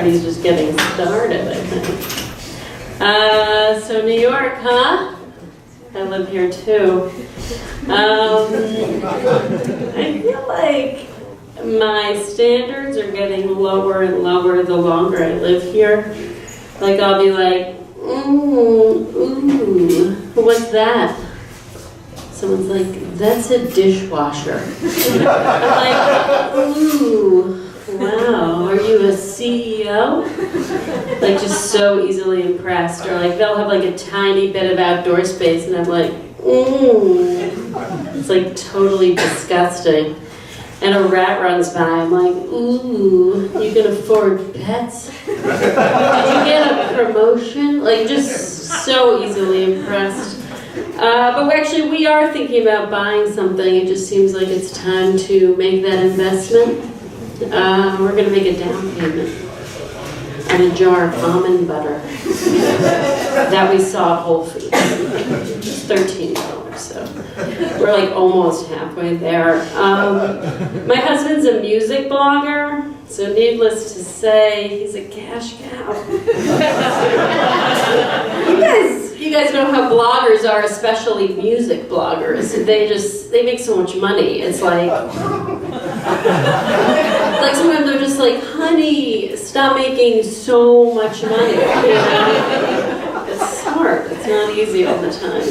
everybody's just getting started, I think. So New York, huh? I live here too. I feel like my standards are getting lower and lower the longer I live here. Like I'll be like, ooh, what's that? Someone's like, that's a dishwasher. I'm like, ooh, wow, are you a CEO? Like just so easily impressed. Or like they'll have like a tiny bit of outdoor space and I'm like, it's like totally disgusting. And a rat runs by, I'm like, ooh, you can afford pets? Did you get a promotion? Like just so easily impressed. But we are thinking about buying something. It just seems like it's time to make that investment. We're going to make a down payment on a jar of almond butter that we saw at Whole Foods. It's $13, so we're like almost halfway there. My husband's a music blogger, so needless to say, he's a cash cow. You guys know how bloggers are, especially music bloggers. They make so much money. It's like sometimes they're just like, honey, stop making so much money. You know? It's hard. It's not easy all the time.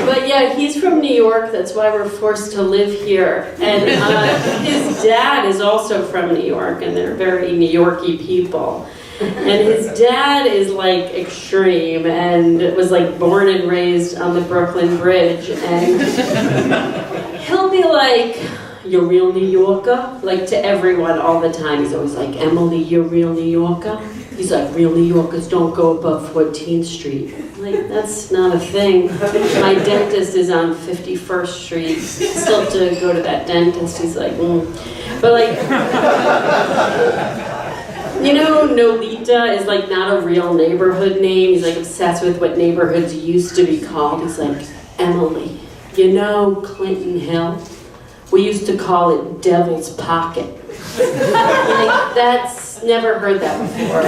But yeah, he's from New York. That's why we're forced to live here. And his dad is also from New York, and they're very New Yorky people. And his dad is like extreme and was like born and raised on the Brooklyn Bridge. And he'll be like, you're a real New Yorker? Like to everyone all the time. He's always like, Emily, you're a real New Yorker? He's like, real New Yorkers don't go above 14th Street. Like, that's not a thing. My dentist is on 51st Street. Still have to go to that dentist. He's like, But like, you know, Nolita is like not a real neighborhood name. He's like obsessed with what neighborhoods used to be called. He's like, Emily, you know Clinton Hill? We used to call it Devil's Pocket. Like, never heard that before.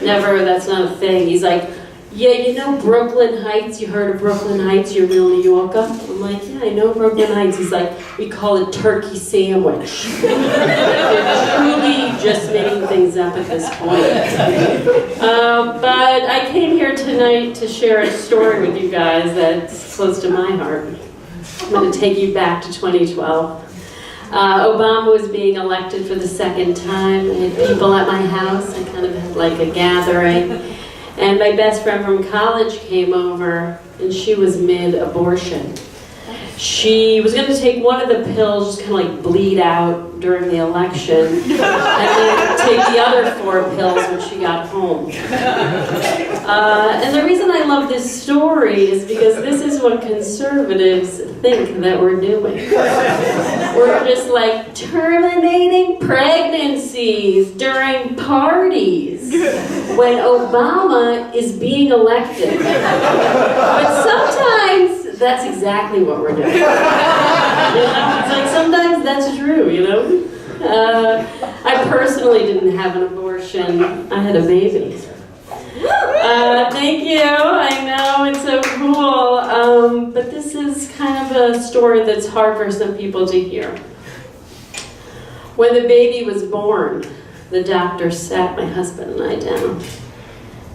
That's not a thing. He's like, yeah, you know Brooklyn Heights? You heard of Brooklyn Heights? You're a real New Yorker? I'm like, yeah, I know Brooklyn Heights. He's like, we call it turkey sandwich. They're truly just making things up at this point. But I came here tonight to share a story with you guys that's close to my heart. I'm going to take you back to 2012. Obama was being elected for the second time. I had people at my house. I kind of had like a gathering. And my best friend from college came over, and she was mid-abortion. She was going to take one of the pills, just kind of like bleed out during the election, and then take the other 4 pills when she got home. And the reason I love this story is because this is what conservatives think that we're doing. We're just like terminating pregnancies during parties when Obama is being elected. But sometimes that's exactly what we're doing. You know? It's like sometimes that's true, you know? I personally didn't have an abortion. I had a baby. Thank you. I know, it's so cool. But this is kind of a story that's hard for some people to hear. When the baby was born, the doctor sat my husband and I down.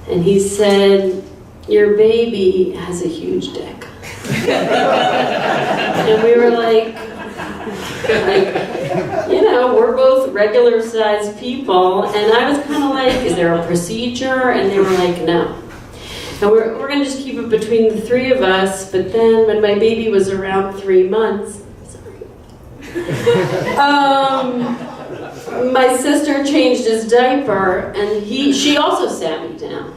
And he said, your baby has a huge dick. And we were like, you know, we're both regular sized people. And I was kind of like, is there a procedure? And they were like, no. And we're going to just keep it between the 3 of us. But then when my baby was around 3 months, my sister changed his diaper, and she also sat me down.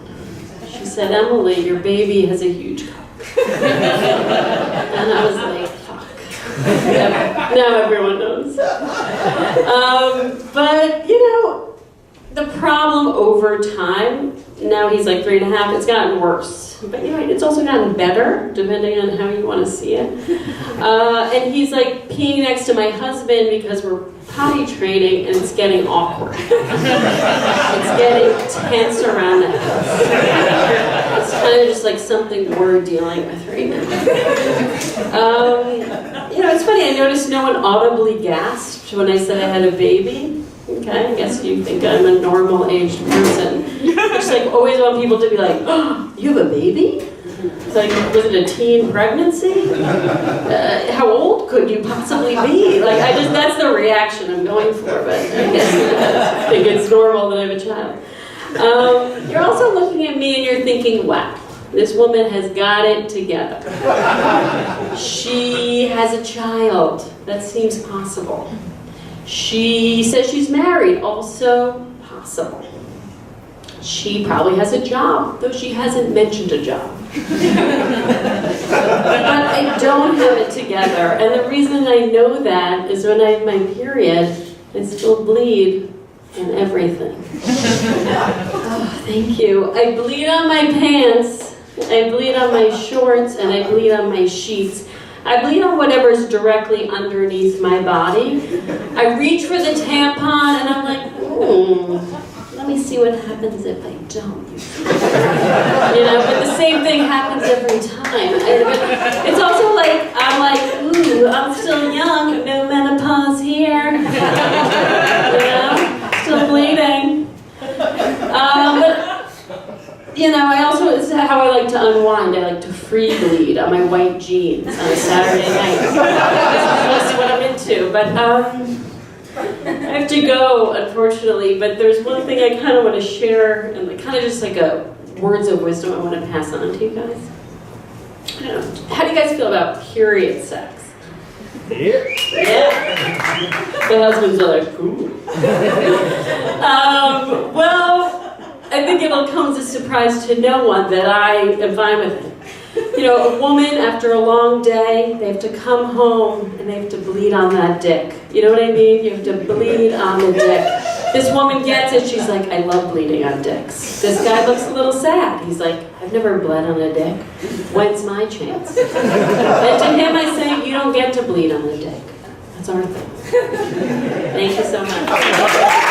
She said, Emily, your baby has a huge cock. And I was like, fuck. Now everyone knows. But, you know, the problem over time, now he's like 3.5, it's gotten worse. But you know, it's also gotten better, depending on how you want to see it. And he's like peeing next to my husband because we're potty training and it's getting awkward. It's getting tense around the house. It's kind of just like something we're dealing with right now. It's funny, I noticed no one audibly gasped when I said I had a baby. Okay, I guess you think I'm a normal-aged person. I just like always want people to be like, oh, you have a baby? It's like, was it a teen pregnancy? How old could you possibly be? Like, that's the reaction I'm going for, but I guess I think it's normal that I have a child. You're also looking at me and you're thinking, wow, this woman has got it together. She has a child. That seems possible. She says she's married. Also possible. She probably has a job, though she hasn't mentioned a job. But I don't have it together. And the reason I know that is when I have my period, I still bleed and everything. Oh, thank you. I bleed on my pants, I bleed on my shorts, and I bleed on my sheets. I bleed on whatever's directly underneath my body. I reach for the tampon and I'm like, let me see what happens if I don't. But the same thing happens every time. It's also like, I'm still young, no menopause here. Still bleeding. I also, it's how I like to unwind. I like to free bleed on my white jeans on a Saturday night. That's what I'm into. But I have to go, unfortunately. But there's one thing I kind of want to share, and kind of just like a words of wisdom I want to pass on to you guys. I don't know. How do you guys feel about period sex? Yeah. The husband's like, ooh. Well, I think it'll come as a surprise to no one that I am fine with it. A woman, after a long day, they have to come home and they have to bleed on that dick. You know what I mean? You have to bleed on the dick. This woman gets it. She's like, I love bleeding on dicks. This guy looks a little sad. He's like, I've never bled on a dick. When's my chance? And to him I say, you don't get to bleed on the dick. That's our thing. Thank you so much.